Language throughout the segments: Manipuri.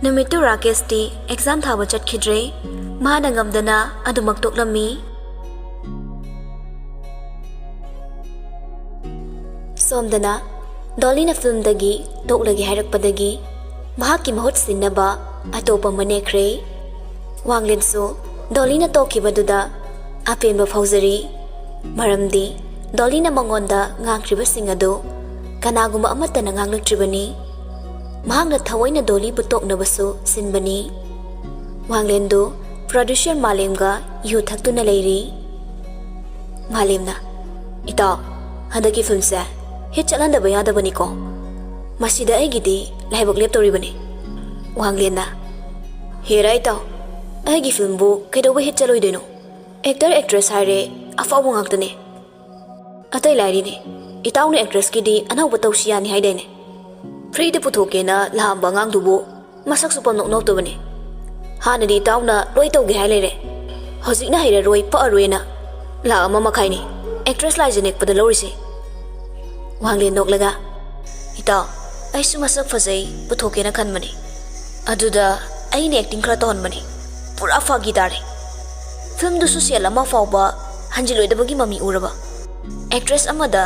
नुमितु राकेशटी एग्जाम थाबा चटखिद्रे माना ngamdana adumak toklami somdana dolina film dagi toklagi hairakpadagi mahakki mahut sinnaba atopa manekre wanglenso dolina tokibaduda apemba fauzari maramdi dolina mangonda ngangkriba singado kanaguma amatana nganglaktribani mahakna thawaina doli butoknabasu sinbani wanglendo producer malemga yu thaktuna leiri malemna ita handaki film se hit chalanda bayada bani ko masida aigidi laibak leptori bani wanglena hera ita aigi film bu kedoba hit chaloi deno actor actress hare afawu ngaktane atai lairi ne itawne actress kidi anaw batawsiya ni haidene free de putoke na lamba ngang dubo masak supam nok nok to bani hanadi tawna loi tawge hai lere hojikna haira roi pa aroina la ama makai ni actress lai jenek pada lorise wangle nok laga ita ai su masak fazai putoke na khan mani aduda ai ne acting kra ton mani pura fagi dare film du social ama fawba hanjiloi da bagi mami uraba actress amada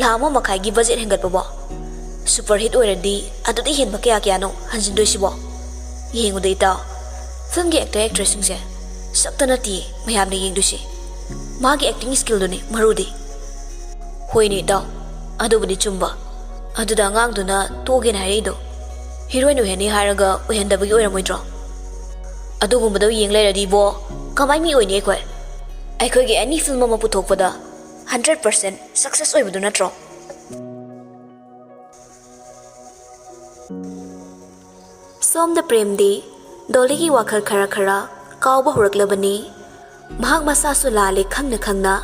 la ama makai gi budget hengat ba super hit already adudi hen bakya kya no hanjin doi sibo yengu dei ta film gi actor actress singse saptana ti mayam ne yeng dusi magi acting skill do ne marudi hoini da adu budi chumba adu da ngang du na to gen hai do heroine no heni haraga ohen da bagi oiramoi dro adu gum bado yeng lai radi bo kamai mi oini khoi ai khoi gi any film ma puthok pada 100% success oi budu na tro som the prem di dolly gi wakhal khara khara kawba horaklabani mahak masa su lale khangna khangna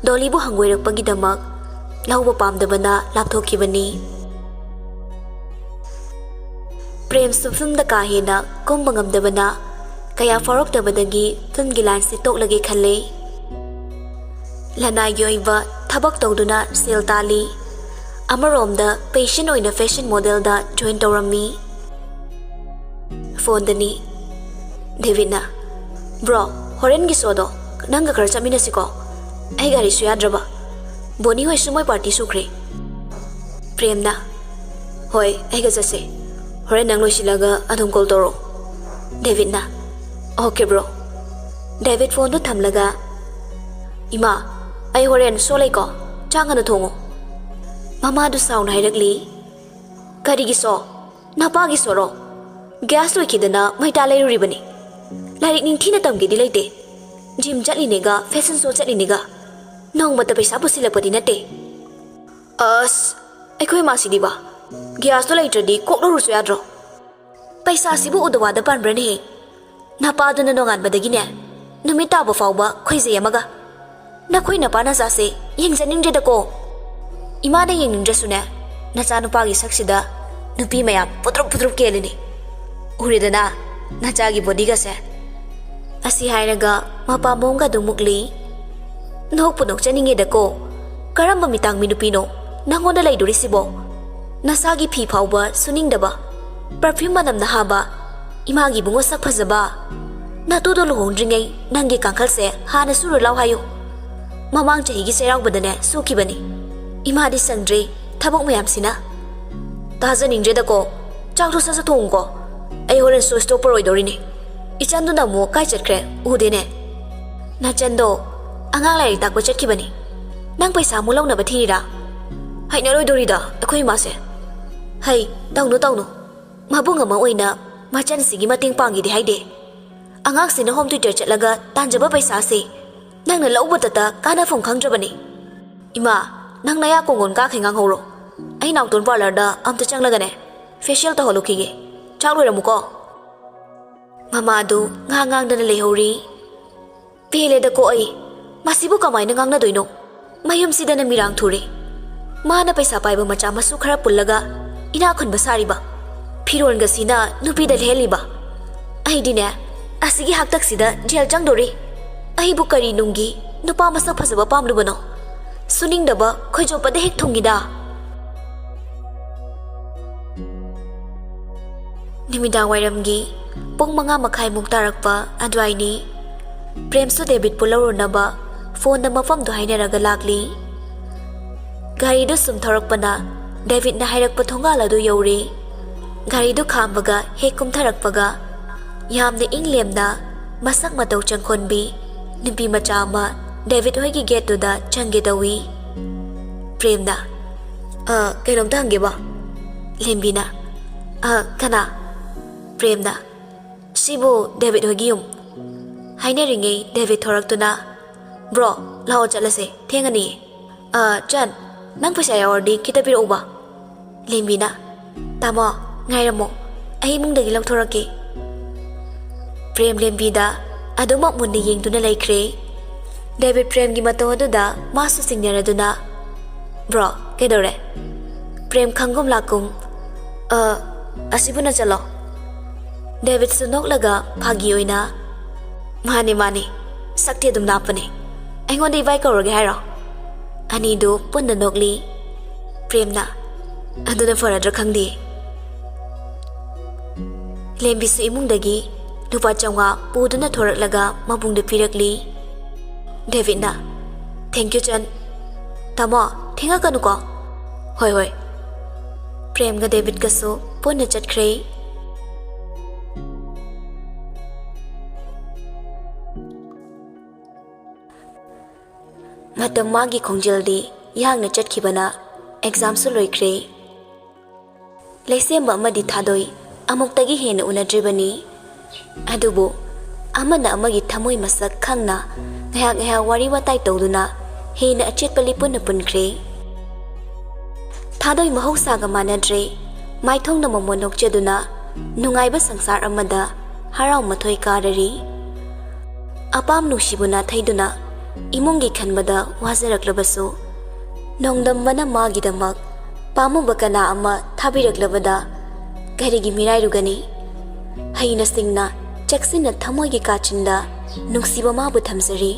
dolly bu hangoi pagi damak lawba pamdabana lapthokibani prem su film da ka hena kombangam dabana kaya farok dabadagi film gi line se toklagi khalle lana yoiba thabak tawduna sel tali amarom da patient oina fashion model da join tawrami phone dani David na bro horen gi sodo nang ga khar chamina siko ai gari su yadraba boni hoi sumoi party sukre prem na hoi ai ga jase horen nang loisilaga adum call toro David na okay bro David phone do thamlaga ima ai horen solai ko changa na thongo mama du sound hairakli kari gi so napa gi soro gas loi kidana maita leiruri bani lairik ning thina tamgi di leite gym jatli nega fashion show jatli nega nong mata paisa busila padi nate as ekhoi ma sidi ba gas to laitradi koklo rusu yadro paisa sibu udawa da pan brane he napa duna nongan badagi ne numita ba fawba khoije yamaga na khoi na pana sa se yengjaning de ko ima da yengning dresu ne na cha nupa gi saksida nupi mayam putruk kelini uridana nachagi body ga se asi hairaga mapa monga dumukli nok punok chaninge dako karamba mitang minupino nangonda laiduri sibo nasagi phi phawba suning daba perfume manam na haba imagi bungo sak phajaba na to do lohong dringai nangi kankhal se hana suru law hayo mamang chahi gi serang badane suki bani ima di sangdre thabok mayam sina tajaning je dako chakru sa sa thong ko ai horen so stopper oidori ichan du na mo kai chatkre udene na chando angang lai tak bachet ki bani nang paisa mu launa ba thira hai na roi dori da akhoi ma se hai tawnu mabunga ma oina ma chan sigi mating pangi di haide angang sina home tutor chatlaga tanjaba paisa se nang na lau batata kana phong khang bani ima nang na ya kongon ka khingang horo ai naw ton parlor da amta changlaga ne facial ta holoki ge chaklo ramuko mama du ngang dana lehori pele da ko ai masibu kamai na ngang na doino mayum sidana mirang thuri mana paisa paiba macha masu khara pullaga ina khon basari ba phiron ga sina nupi da leheli ba ai dine asigi haktak sida jel chang dori ai bu kari nungi nupa masak phasaba pamlu bano suning daba khoijo pade hek thongida Nimidang wairamgi pung mga makhaimuk tarakpa adwaini Prem su David pularonaba phone na mafam do hainaraga lakli gari do sumtharakpana David na hairakpa thongala do yauri gari do khambaga hekum tharakpaga yamne inglemna masak matau changkhonbi nupi macha ama David hoigi gate do da changge dawi Prem na kainom tangge ba Lembina kana Prem na sibo David hogi haineringi David thoraktuna bro lao chalase thengani chan nang paisa yawardi kita piro ba Lembina tamo ngairamo ai mungdagi lauthorakki Prem lembida adumak munni yengduna laikre David Prem gi mato aduda masu singnaraduna bro kedore Prem khangum lakum asibuna chalo David sunok laga phagi oina mani sakti dum lapane aingon dei vai kawrage hairo ani do punna nokli Premna aduna faradra khangdi lembi su imung dagi lupa chawga puduna thorak laga mabung de pirakli David na thank you chan tamo thenga kanu ko hoi Prem ga David ka so punna chatkhre matam magi khongjildi yangna chatkibana exam su loikre leisem amadi thadoi amuktagi hena unadribani adubo amana amagi thamoi masak khangna ngaya wari watai tawduna hena achetpali punna punkhre thadoi mahausaga manadre maithongna mamonok cheduna nungaiba sangsar amada harau mathoi karari apam nushibuna thaiduna imungi khanbada wazaraklabasu nongdambana magidamak pamuba kana ama thabiraklabada garigi mirairugani haina singna chaksina thamoigi kachinda nungsiba mabu thamsari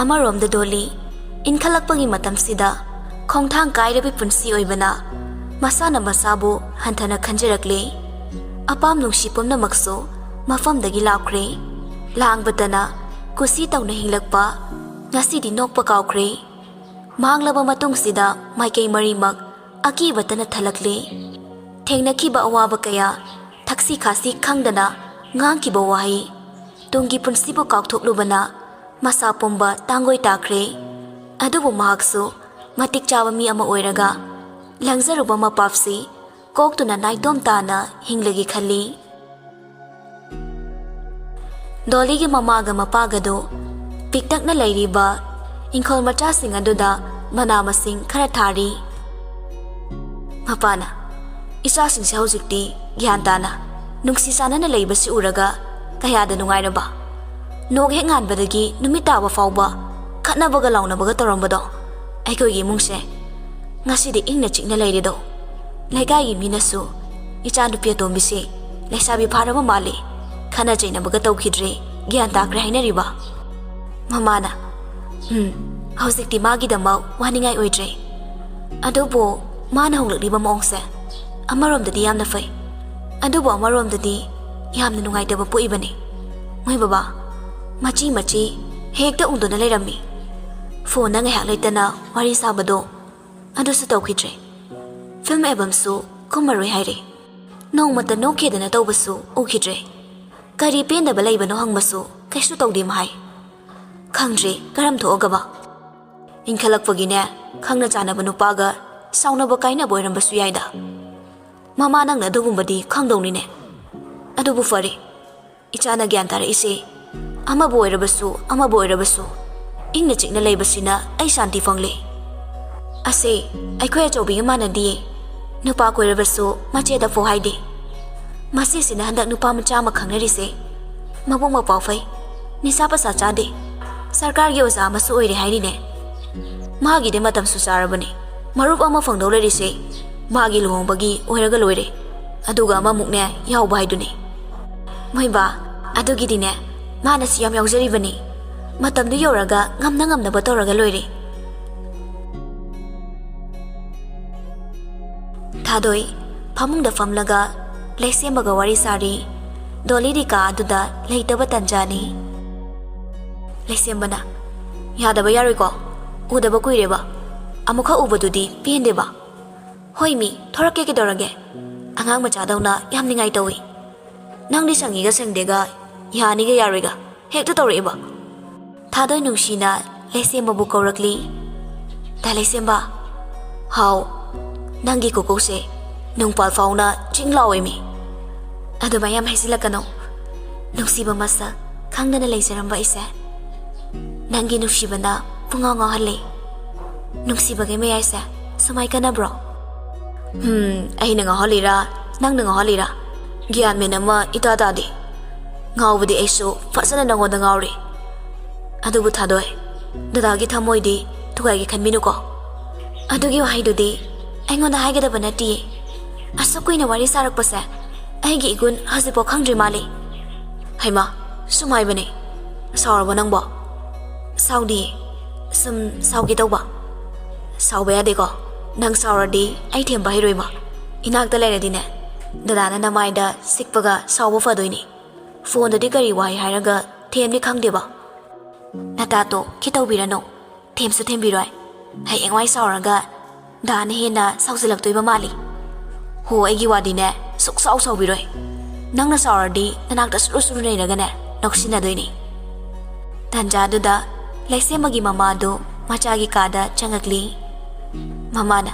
amaromda doli inkhalakpagi matamsida khongthang kairabi punsi oibana masana masabu hanthana khanjarakle apam nungsi pumnamakso mafamdagi laukre langbatana kusi tawna hinglakpa ngasidi nokpa kawkhre manglaba matungsida maikei marimak akibatana thalakle thengnakhiba awaba kaya thaksi khasi khangdana ngangkiba wahi tungi punsibo kawthoklubana masa pomba tangoi takre adubu mahaksu matik chawa mi ama oiraga langzaruba mapapsi koktuna naidom tana hinglagi khalli Doligi mamaga mapagado piktakna lairiba ingkhol machasing aduda manamasing khara thari mapana isasing se hojikti gyan tana nungsi sanana leibasi uraga kayada nungairaba nog he nganbadagi numitawa fawba khatnabaga launa-baga torambado aikoigi mungse ngasidi ingna chikna leirido laigai minasu ichanupi atombise laisabi pharaba mali khana jaina baga tawkhidre gyan takre hainariba mamana hojikti magidama waningai oidre adubo mana honglakliba maongse amaromdadi yamna fai adubo amaromdadi yamna nungaitaba poibani moi baba machi hekta undona leirami phone na ngahak leitana wari sabado adusu tawkhidre film album su kumaroi haire nongmata nokhedana tawbasu ukhidre kari pendaba leibano hangmasu kaisu tawdi mahai khangdre karam thogaba inkhalakpagine khangna chanaba nupaga saunaba kaina boirambasu yaida mama nangna adugumbadi khangdonine adubu fari ichana gyan tara ise ama boirabasu ingna chikna leibasina ai shanti fangle ase aikhoi achobi manadi nupa koirabasu macheda fo haide masi sina handak nupa macha ma khangnarise mabung ma pawfai nisa pasa chade sarkar gi oza masu oire hairine magi de matam su charabani marup ama fangdau lerise magi luhongbagi oiraga loire aduga ama mukne yawba haidune moiba adugi dine mana siyam yawjaribani matamdu yoraga ngamna batawraga loire thadoi ꯐꯃꯨꯡꯗ ꯐꯝꯂꯒ ꯂꯩꯁꯦꯝꯕꯒ ꯋꯥꯔꯤ ꯁꯥꯔꯤ ꯗꯣꯂꯤꯗꯤ ꯀꯥ ꯑꯗꯨꯗ ꯂꯩꯇꯕ ꯇꯟꯖꯥꯅꯤ ꯂꯩꯁꯦꯝꯕꯅ ꯌꯥꯗꯕ ꯌꯥꯔꯣꯏꯀꯣ ꯎꯗꯕ ꯀꯨꯏꯔꯦꯕ ꯑꯃꯨꯛꯈꯛ ꯎꯕꯗꯨꯗꯤ ꯄꯦꯟꯗꯦꯕ ꯍꯣꯏ ꯃꯤ ꯊꯣꯔꯛꯀꯦ ꯀꯩꯗꯧꯔꯒꯦ ꯑꯉꯥꯡ ꯃꯆꯥꯗꯧꯅ ꯌꯥꯝ ꯅꯤꯡꯉꯥꯏ ꯇꯧꯏ ꯅꯪꯗꯤ ꯁꯪꯉꯤꯒ ꯁꯪꯗꯦꯒ ꯌꯥꯅꯤꯒ ꯌꯥꯔꯣꯏꯒ ꯍꯦꯛꯇ ꯇꯧꯔꯛꯏꯕ ꯊꯥꯗꯣꯏ ꯅꯨꯡꯁꯤꯅ ꯂꯩꯁꯦꯝꯕꯕꯨ ꯀꯧꯔꯛꯂꯤ ꯗꯥ ꯂꯩꯁꯦꯝꯕ ꯍꯥꯎ ꯅꯪꯒꯤ ꯀꯨꯀꯨꯁꯦ ꯅꯨꯡꯄꯥꯜ ꯐꯥꯎꯅ ꯆꯤꯡ ꯂꯥꯎꯏꯃꯤ ꯑꯗꯨꯃꯥꯏ ꯌꯥꯝ ꯍꯥꯏꯖꯤꯜꯂꯛꯀꯅꯣ ꯅꯨꯡꯁꯤꯕ ꯃꯁꯛ ꯈꯪꯗꯅ ꯂꯩꯖꯔꯝꯕ ꯑꯩꯁꯦ ꯅꯪꯒꯤ ꯅꯨꯡꯁꯤꯕꯅ ꯄꯨꯡꯉꯥꯎ ꯉꯥꯎꯍꯜꯂꯤ ꯅꯨꯡꯁꯤꯕꯒꯤ ꯃꯌꯥꯏꯁꯦ ꯁꯨꯃꯥꯏ ꯀꯟꯅꯕ꯭ꯔꯣ ꯑꯩꯅ ꯉꯥꯎꯍꯜꯂꯤꯔꯥ ꯅꯪꯅ ꯉꯥꯎꯍꯜꯂꯤꯔꯥ ꯒ꯭ꯌꯥꯟ ꯃꯦꯟ ꯑꯃ ꯏꯇꯥ ꯇꯥꯗꯦ ꯉꯥꯎꯕꯗꯤ ꯑꯩꯁꯨ ꯐꯖꯅ ꯅꯪꯉꯣꯟꯗ ꯉꯥꯎꯔꯤ ꯑꯗꯨꯕꯨ ꯊꯥꯗꯣꯏ ꯗꯗꯥꯒꯤ ꯊꯃꯣꯏꯗꯤ ꯊꯨꯒꯥꯏꯒꯦ ꯈꯟꯕꯤꯅꯨꯀꯣ ꯑꯗꯨꯒꯤ ꯋꯥꯍꯩꯗꯨꯗꯤ ꯑꯩꯉꯣꯟꯗ ꯍꯥꯏꯒꯗꯕ ꯅꯠꯇꯤꯌꯦ ꯑꯁꯨꯛ ꯀꯨꯏꯅ ꯋꯥꯔꯤ ꯁꯥꯔꯛꯄꯁꯦ ꯑꯩꯒꯤ ꯏꯒꯨꯟ ꯍꯧꯖꯤꯛꯐꯥꯎ ꯈꯪꯗ꯭ꯔꯤ ꯃꯥꯜꯂꯤ ꯍꯩꯃꯥ ꯁꯨꯝ ꯍꯥꯏꯕꯅꯦ ꯁꯥꯎꯔꯕꯣ ꯅꯪꯕꯣ ꯁꯥꯎꯗꯤꯌꯦ ꯁꯨꯝ ꯁꯥꯎꯒꯦ ꯇꯧꯕ ꯁꯥꯎꯕ ꯌꯥꯗꯦꯀꯣ ꯅꯪ ꯁꯥꯎꯔꯗꯤ ꯑꯩ ꯊꯦꯝꯕ ꯍꯩꯔꯣꯏꯕ ꯏꯅꯥꯛꯇ ꯂꯩꯔꯗꯤꯅꯦ ꯗꯗꯥꯅ ꯅꯃꯥꯏꯗ ꯁꯤꯛꯄꯒ ꯁꯥꯎꯕ ꯐꯗꯣꯏꯅꯤ ꯐꯣꯟꯗꯗꯤ ꯀꯔꯤ ꯋꯥꯍꯩ ꯍꯥꯏꯔꯒ ꯊꯦꯝꯅꯤ ꯈꯪꯗꯦꯕ ꯅꯇꯥꯇꯣ ꯈꯤꯇꯧꯕꯤꯔꯅꯨ ꯊꯦꯝꯁꯨ ꯊꯦꯝꯕꯤꯔꯣꯏ ꯍꯌꯦꯡꯋꯥꯏ ꯁꯥꯎꯔꯒ ꯗꯥꯅ ꯍꯦꯟꯅ ꯁꯥꯎꯖꯤꯜꯂꯛꯇꯣꯏꯕ ꯃꯥꯜꯂꯤ ꯍꯣ ꯑꯩꯒꯤ ꯋꯥꯗꯤꯅꯦ ꯁꯨꯛꯁꯥꯎ ꯁꯥꯎꯕꯤꯔꯣꯏ ꯅꯪꯅ ꯁꯥꯎꯔꯗꯤ ꯅꯅꯥꯛꯇ ꯁꯨꯔꯨ ꯁꯨꯔꯨ ꯂꯩꯔꯒꯅꯦ ꯅꯣꯛꯁꯤꯟꯅꯗꯣꯏꯅꯤ ꯇꯥꯟꯖꯥꯗꯨꯗ ꯂꯩꯁꯦꯝꯕꯒꯤ ꯃꯃꯥꯗꯨ ꯃꯆꯥꯒꯤ ꯀꯥꯗ ꯆꯪꯉꯛꯂꯤ ꯃꯃꯥꯅ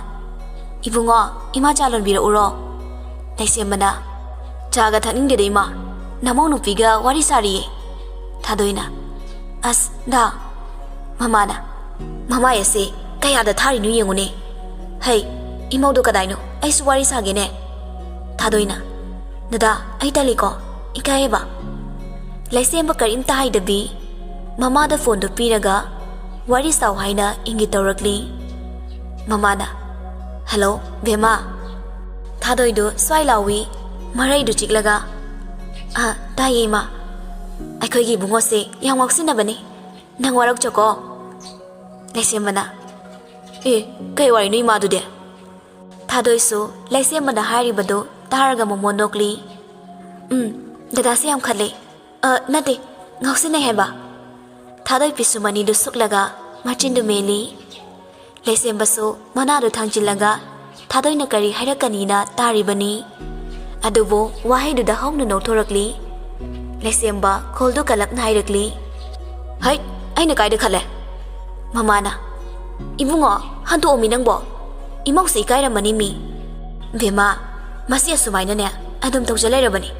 ꯏꯕꯨꯡꯉꯣ ꯏꯃꯥ ꯆꯥ ꯂꯣꯟꯕꯤꯔꯛꯎꯔꯣ ꯂꯩꯁꯦꯝꯕꯅ ꯆꯥꯒ ꯊꯛꯅꯤꯡꯗꯦꯗ ꯏꯃꯥ ꯅꯃꯧ ꯅꯨꯄꯤꯒ ꯋꯥꯔꯤ ꯁꯥꯔꯤꯌꯦ ꯊꯥꯗꯣꯏꯅ ꯑꯁ ꯗꯥ ꯃꯃꯥꯅ ꯃꯃꯥꯏ ꯑꯁꯦ ꯀꯌꯥꯗ ꯊꯥꯔꯤꯅꯣ ꯌꯦꯡꯉꯨꯅꯦ ꯍꯩ ꯏꯃꯧꯗꯣ ꯀꯗꯥꯏꯅꯣ ꯑꯩꯁꯨ ꯋꯥꯔꯤ ꯁꯥꯒꯦꯅꯦ ꯊꯥꯗꯣꯏꯅ ꯗꯗꯥ ꯑꯩ ꯇꯜꯂꯤꯀꯣ ꯏꯀꯥꯏꯌꯦꯕ ꯂꯩꯁꯦꯝꯕ ꯀꯔꯤꯝꯇ ꯍꯥꯏꯗꯕꯤ ꯃꯃꯥꯗ ꯐꯣꯟꯗꯨ ꯄꯤꯔꯒ ꯋꯥꯔꯤ ꯁꯥꯎ ꯍꯥꯏꯅ ꯏꯪꯒꯤꯠ ꯇꯧꯔꯛꯂꯤ ꯃꯃꯥꯅ ꯍꯜꯂꯣ ꯕꯦꯃꯥ ꯊꯥꯗꯣꯏꯗꯨ ꯁ꯭ꯋꯥꯏ ꯂꯥꯎꯏ ꯃꯔꯩꯗꯨ ꯆꯤꯛꯂꯒ ꯇꯥꯏꯌꯦ ꯏꯃꯥ ꯑꯩꯈꯣꯏꯒꯤ ꯏꯕꯨꯡꯉꯣꯁꯦ ꯌꯥꯝ ꯉꯥꯎꯁꯤꯟꯅꯕꯅꯤ ꯅꯪ ꯋꯥꯔꯧꯆꯣꯀꯣ ꯂꯩꯁꯦꯝꯕꯅ ꯀꯩ ꯋꯥꯔꯤꯅꯣ ꯏꯃꯥꯗꯨꯗꯤ ꯊꯥꯗꯣꯏꯁꯨ ꯂꯩꯁꯦꯝꯕꯅ ꯍꯥꯏꯔꯤꯕꯗꯨ ꯇꯥꯔꯒ ꯃꯣꯃꯣꯟ ꯅꯣꯛꯂꯤ ꯗꯗꯥꯁꯦ ꯌꯥꯝ ꯈꯠꯂꯦ ꯅꯠꯇꯦ ꯉꯥꯎꯁꯤꯟꯅꯩ ꯍꯥꯏꯕ ꯊꯥꯗꯣꯏ ꯄꯤꯁꯨꯃꯅꯤꯗꯨ ꯁꯨꯛꯂꯒ ꯃꯆꯤꯟꯗꯨ ꯃꯦꯜꯂꯤ ꯂꯩꯁꯦꯝꯕꯁꯨ ꯃꯅꯥꯗꯨ ꯊꯥꯡꯖꯤꯜꯂꯒ ꯊꯥꯗꯣꯏꯅ ꯀꯔꯤ ꯍꯥꯏꯔꯛꯀꯅꯤꯅ ꯇꯥꯔꯤꯕꯅꯤ ꯑꯗꯨꯕꯨ ꯋꯥꯍꯩꯗꯨꯗ ꯍꯧꯅ ꯅꯣꯛꯊꯣꯔꯛꯂꯤ ꯂꯩꯁꯦꯝꯕ ꯈꯣꯜꯗꯨ ꯀꯜꯂꯞꯅ ꯍꯥꯏꯔꯛꯂꯤ ꯍꯩ ꯑꯩꯅ ꯀꯥꯏꯗ ꯈꯜꯂꯦ ꯃꯃꯥꯅ ꯏꯕꯨꯡꯉꯣ ꯍꯟꯇꯣꯛꯑꯝꯃꯤ ꯅꯪꯕꯣ ꯏꯃꯧꯁꯦ ꯏꯀꯥꯏꯔꯝꯃꯅꯤ ꯃꯤ ꯕꯦꯃꯥ ꯃꯁꯤ ꯑꯁꯨꯃꯥꯏꯅꯅꯦ ꯑꯗꯨꯝ ꯇꯧꯖ ꯂꯩꯔꯕꯅꯤ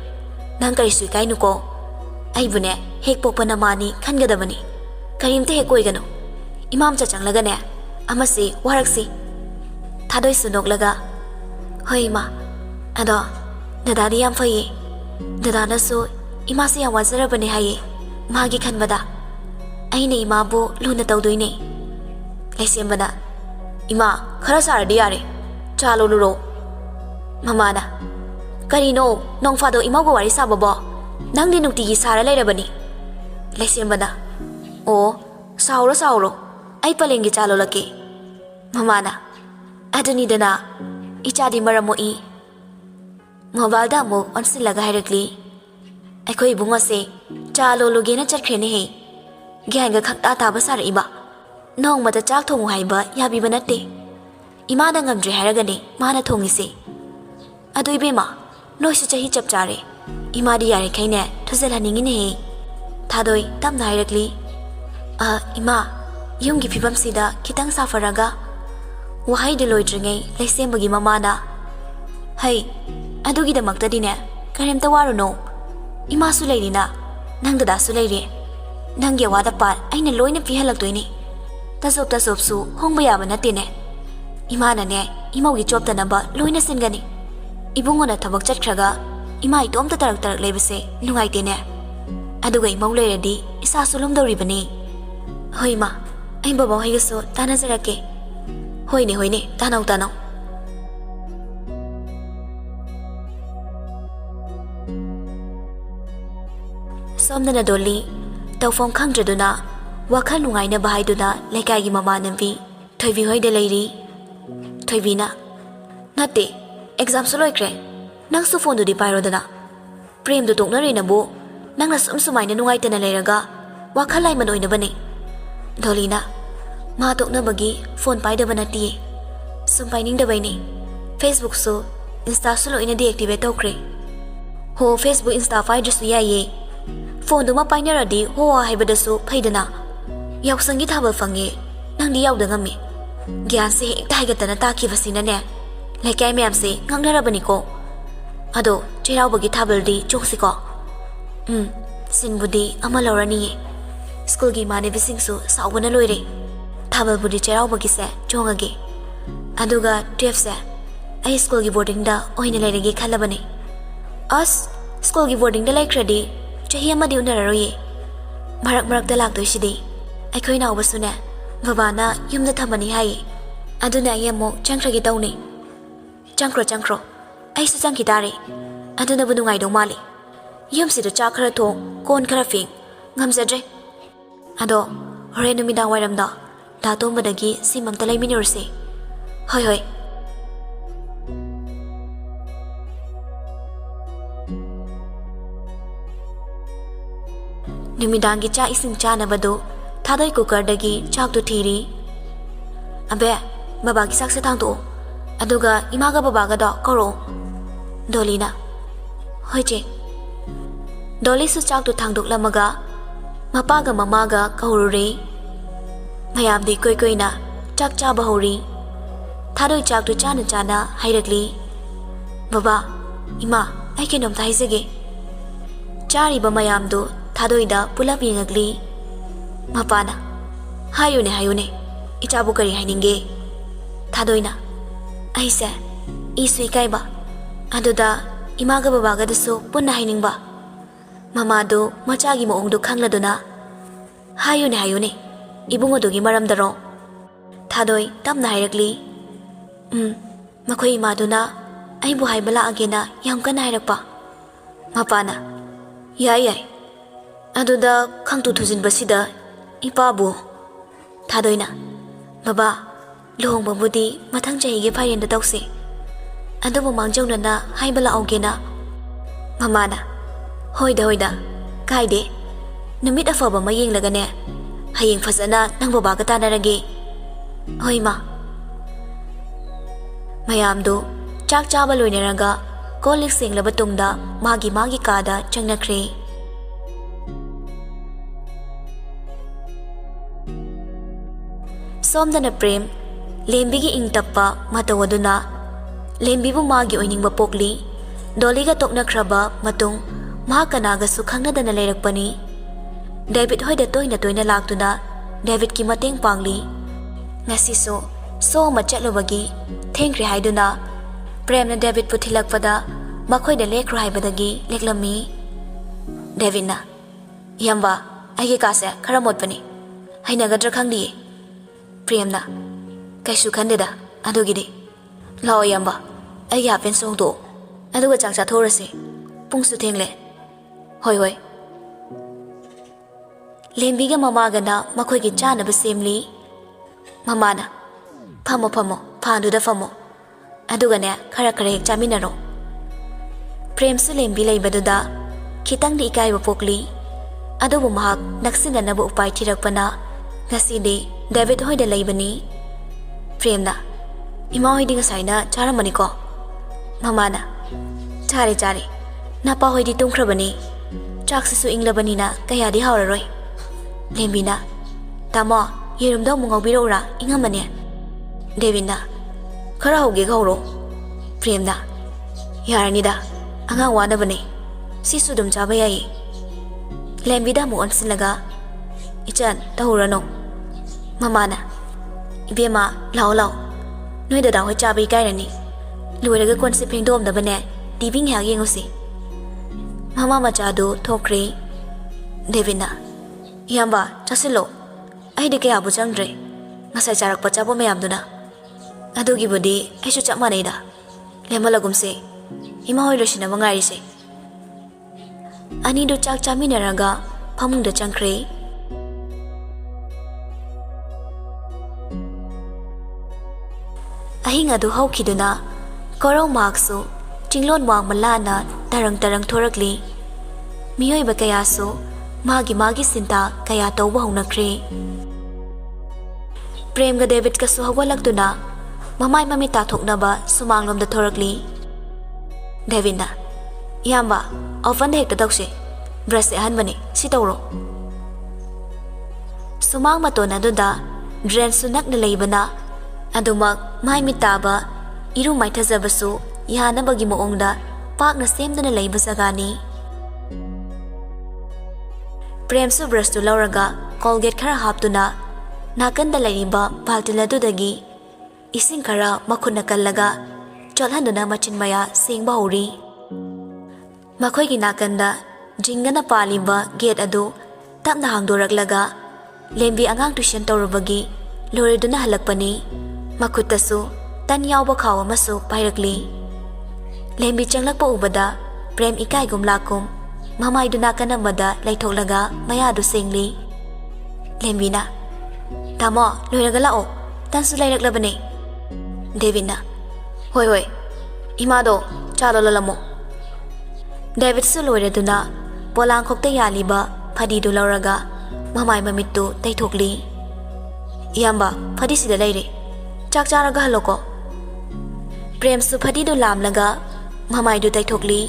ꯅꯪ ꯀꯔꯤꯁꯨ ꯏꯀꯥꯏꯅꯨꯀꯣ ꯑꯩꯕꯨꯅꯦ ꯍꯦꯛ ꯄꯣꯛꯄ ꯅꯃꯥꯅꯤ ꯈꯟꯒꯗꯕꯅꯤ ꯀꯔꯤꯝꯇ ꯍꯦꯛ ꯑꯣꯏꯒꯅꯨ ꯏꯃꯥꯝꯆꯥ ꯆꯪꯂꯒꯅꯦ ꯑꯃꯁꯤ ꯋꯥꯔꯛꯁꯤ ꯊꯥꯗꯣꯏꯁꯨ ꯅꯣꯛꯂꯒ ꯍꯣꯏ ꯏꯃꯥ ꯑꯗꯣ ꯗꯗꯥꯗꯤ ꯌꯥꯝ ꯐꯩꯌꯦ ꯗꯗꯥꯅꯁꯨ ꯏꯃꯥꯁꯦ ꯌꯥꯝ ꯋꯥꯖꯔꯕꯅꯦ ꯍꯥꯏꯌꯦ ꯃꯥꯒꯤ ꯈꯟꯕꯗ ꯑꯩꯅ ꯏꯃꯥꯕꯨ ꯂꯨꯅ ꯇꯧꯗꯣꯏꯅꯦ ꯂꯩꯁꯦꯝꯕꯅ ꯏꯃꯥ ꯈꯔ ꯁꯥꯔꯗꯤ ꯌꯥꯔꯦ ꯆꯥ ꯂꯣꯜꯂꯨꯔꯣ ꯃꯃꯥꯅ ꯀꯔꯤꯅꯣ ꯅꯣꯡꯐꯥꯗꯣ ꯏꯃꯧꯒ ꯋꯥꯔꯤ ꯁꯥꯕꯕꯣ ꯅꯪꯗꯤ ꯅꯨꯡꯇꯤꯒꯤ ꯁꯥꯔ ꯂꯩꯔꯕꯅꯤ ꯂꯩꯁꯦꯝꯕꯅ ꯑꯣ ꯁꯥꯎꯔꯣ ꯁꯥꯎꯔꯣ ꯑꯩ ꯄꯂꯦꯡꯒꯤ ꯆꯥ ꯂꯣꯜꯂꯛꯀꯦ ꯃꯃꯥꯅ ꯑꯗꯨꯅꯤꯗꯅ ꯏꯆꯥꯗꯤ ꯃꯔꯝ ꯃꯣꯛꯏ ꯃꯣꯕꯥꯏꯜꯗ ꯑꯃꯨꯛ ꯑꯣꯟꯁꯤꯜꯂꯒ ꯍꯥꯏꯔꯛꯂꯤ ꯑꯩꯈꯣꯏ ꯏꯕꯨꯡꯉꯣꯁꯦ ꯆꯥ ꯂꯣꯜꯂꯨꯒꯦꯅ ꯆꯠꯈ꯭ꯔꯦꯅꯦꯍꯦ ꯒ꯭ꯌꯥꯟꯒ ꯈꯪꯇꯥ ꯇꯥꯕ ꯁꯥꯔꯛꯏꯕ ꯅꯣꯡꯃꯗ ꯆꯥꯛ ꯊꯣꯡꯉꯨ ꯍꯥꯏꯕ ꯌꯥꯕꯤꯕ ꯅꯠꯇꯦ ꯏꯃꯥꯅ ꯉꯝꯗ꯭ꯔꯦ ꯍꯥꯏꯔꯒꯅꯦ ꯃꯥꯅ ꯊꯣꯡꯉꯤꯁꯦ ꯑꯗꯨ ꯏꯕꯦꯝꯃ ꯅꯣꯏꯁꯨ ꯆꯍꯤ ꯆꯞ ꯆꯥꯔꯦ ꯏꯃꯥꯗꯤ ꯌꯥꯔꯤꯈꯩꯅꯦ ꯊꯨꯖꯜꯍꯟꯅꯤꯡꯉꯤꯅꯦꯍꯦ ꯊꯥꯗꯣꯏ ꯇꯞꯅ ꯍꯥꯏꯔꯛꯂꯤ ꯏꯃꯥ ꯌꯨꯝꯒꯤ ꯐꯤꯕꯝꯁꯤꯗ ꯈꯤꯇꯪ ꯁꯥꯐꯔꯒ ꯋꯥꯍꯩꯗꯨ ꯂꯣꯏꯗ꯭ꯔꯤꯉꯩ ꯂꯩꯁꯦꯝꯕꯒꯤ ꯃꯃꯥꯅ ꯍꯩ ꯑꯗꯨꯒꯤꯗꯃꯛꯇꯗꯤꯅꯦ ꯀꯔꯤꯝꯇ ꯋꯥꯔꯨꯅꯣ ꯏꯃꯥꯁꯨ ꯂꯩꯔꯤꯅ ꯅꯪ ꯗꯗꯥꯁꯨ ꯂꯩꯔꯤ ꯅꯪꯒꯤ ꯑꯋꯥꯠ ꯑꯄꯥ ꯑꯩꯅ ꯂꯣꯏꯅ ꯄꯤꯍꯜꯂꯛꯇꯣꯏꯅꯤ ꯇꯖꯣꯞ ꯇꯖꯣꯞꯁꯨ ꯍꯣꯡꯕ ꯌꯥꯕ ꯅꯠꯇꯦꯅꯦ ꯏꯃꯥꯅꯅꯦ ꯏꯃꯧꯒꯤ ꯆꯣꯞꯇꯅꯕ ꯂꯣꯏꯅ ꯁꯤꯟꯒꯅꯤ ꯏꯕꯨꯡꯉꯣꯅ ꯊꯕꯛ ꯆꯠꯈ꯭ꯔꯒ ꯏꯃꯥ ꯏꯇꯣꯝꯇ ꯇꯔꯛ ꯇꯔꯛ ꯂꯩꯕꯁꯦ ꯅꯨꯡꯉꯥꯏꯇꯦꯅꯦ ꯑꯗꯨꯒ ꯏꯃꯧ ꯂꯩꯔꯗꯤ ꯏꯁꯥꯁꯨ ꯂꯨꯝꯗꯧꯔꯤꯕꯅꯤ ꯍꯣꯏ ꯏꯃꯥ ꯑꯩ ꯕꯕꯥ ꯍꯣꯏꯒꯁꯨ ꯇꯥꯟꯅꯖꯔꯛꯀꯦ ꯍꯣꯏꯅꯦ ꯍꯣꯏꯅꯦ ꯇꯥꯅꯧ ꯇꯥꯅꯧ ꯁꯣꯝꯗꯅ ꯗꯣꯜꯂꯤ ꯇꯧꯐꯝ ꯈꯪꯗ꯭ꯔꯗꯨꯅ ꯋꯥꯈꯜ ꯅꯨꯡꯉꯥꯏꯅꯕ ꯍꯥꯏꯗꯨꯅ ꯂꯩꯀꯥꯏꯒꯤ ꯃꯃꯥꯟꯅꯕꯤ ꯊꯣꯏꯕꯤ ꯍꯣꯏꯗ ꯂꯩꯔꯤ ꯊꯣꯏꯕꯤꯅ ꯅꯠꯇꯦ exam su loikre nang su phone du di pairo dana prem du tokna reina bu nang na sum sumai na nungai tena leiraga wakhalai man oina bani dolina ma tokna bagi phone pai da banati sum pai ning da bai ni Facebook su Insta su loina deactivate tokre ho Facebook Insta fai ju ya ye phone du ma pai na radi ho wa haibada su phaidana yaw sangi thabal fangi nang di yaw da ngami gyan se tai ga tana ta ki vasina ne laikai me am se ngang na bani ko ado chiraw bagi thabal di choksi ko sinbudi ama lorani school gi mane bising su sawbana loire thabal budi chiraw bagi se chongage aduga 12 se ai school gi boarding da oina leirege khalabani as school gi boarding da laikradi chahi ama di unararoye marak da lakdoi sidi ai khoi naw basune babana yumda thamani hai aduna yemo changkragi tawni changkro ai su changki tare aduna bu nungai do mali yum si da cha khara thong kon khara fing ngamjadre ado hore numidang wairam da dato madagi simam talai minurse hoi numidangi cha ising cha na bado thadai cooker dagi chak tu thiri abe baba gi sak se thang to aduga imaga baba ga da koro dolina hoi che doli su chak tu thang duk lamaga mapa ga mama ga kaurure mayam di koi na chak cha bahori thadoi chak tu cha na hairagli baba ima ai ke nom thai sege chari ba mayam do thadoi da pulap yengagli mapana hayune ichabu kari haininge thadoina aisa isui kaiba aduda imaga babaga daso punna hainingba mama do machagi mo ongdu khangladuna hayune ibungo dogi maram daro thadoi tamna hairagli makhoi maduna aibu haibala agena yam kana hairakpa mapana yai aduda khangtu thujin basida ipabu thadoina baba lohong bambudi mathang chahi ge phairen da tawse adubu mangjawna na haibala augena mamana hoida kaide numit afaba mayeng lagane hayeng fazana nang baba ga tanarage hoi ma mayam do chak chaba loineraga kolik senglaba tungda magi kada changnakre somdana prem lembi gi ingtappa matawaduna lembi bu magi oiningba pokli doliga tokna khraba matung ma kanaga su khangnadana leirakpani David hoida toina laktuna David ki mateng pangli ngasi so ma chatlobagi thengri haiduna prem na David puthilakpada makhoi da lekro haibadagi leklami David na yamba aige kase kharamot pani haina gadra khangdi Premna kaisu khandeda adugide lao yamba ai ya pen song do aduga changcha thorase pungsu thengle hoi lembi ga mama ga na makhoi gi chana ba semli mama na phamo phandu da phamo aduga ne khara chaminaro prem su lembi lei baduda khitang di kai ba pokli adubu mahak naksina na ba upai thirakpana ngasi de David hoida leibani Premna ima hoidi ngasai na charamani ko mama na chare napa hoidi tungkhrabani chak su inglabani na kaya di hawraroi lembina tamo yerum do mungau birora ingamane Davidna khara hoge gauro Premna yarani da anga wana bane sisu dum chaba yai lembida mu onsilaga ichan tahurano Mamana ibema lao noi da hoi cha bai kai rani loiraga kon se phengdom da bane diving ha yengosi mama macha do thokre Devina yamba chasilo ai de kaya bu changre ngasai charak pacha bo mayam duna adugi bodi ai chu chak manai da lemalagum se ima hoi roshina mangai se ani do chak chaminaraga phamung da changkre ahing adu haukiduna korau maksu jinglon wang malana tarang tarang thorakli miyoi ba kaya su magi sinta kaya tawba honakre Prem ga David ka su hawalaktuna mamay mamita thoknaba sumanglomda thorakli David na yamba oven da hekta dawse brush e hanbani si tawro sumang matona duda drain sunak na leibana adumak mai mitaba iru mai thajabasu yana bagi moongda pak na semdana leiba jagani Prem su brush tu lauraga Colgate khara haptuna nakanda laiba baltila dudagi ising khara makhuna kallaga cholhanduna machin maya sengba hori makhoi gi nakanda jingana paliba gate adu tapna hangdoraklaga lembi angang tuition tawrubagi loreduna halakpani makhutasu tan yawba khawa masu pairakli lembi changlakpa ubada Prem ikai gumlakum mamai duna kanamada laitholaga mayadu sengli lembi na tamo loiraga lao tansu lairaklabane David na hoi hoi imado chalo lalamo David su loiraduna polang khokta yaliba phadi du lauraga mamai mamittu taithokli yamba phadi sida leire chak charaga haloko Prem su phadi du lamlaga mamai du taithokli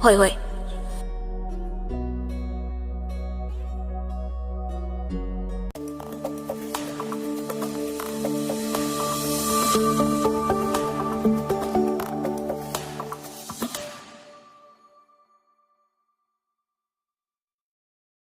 hoi hoi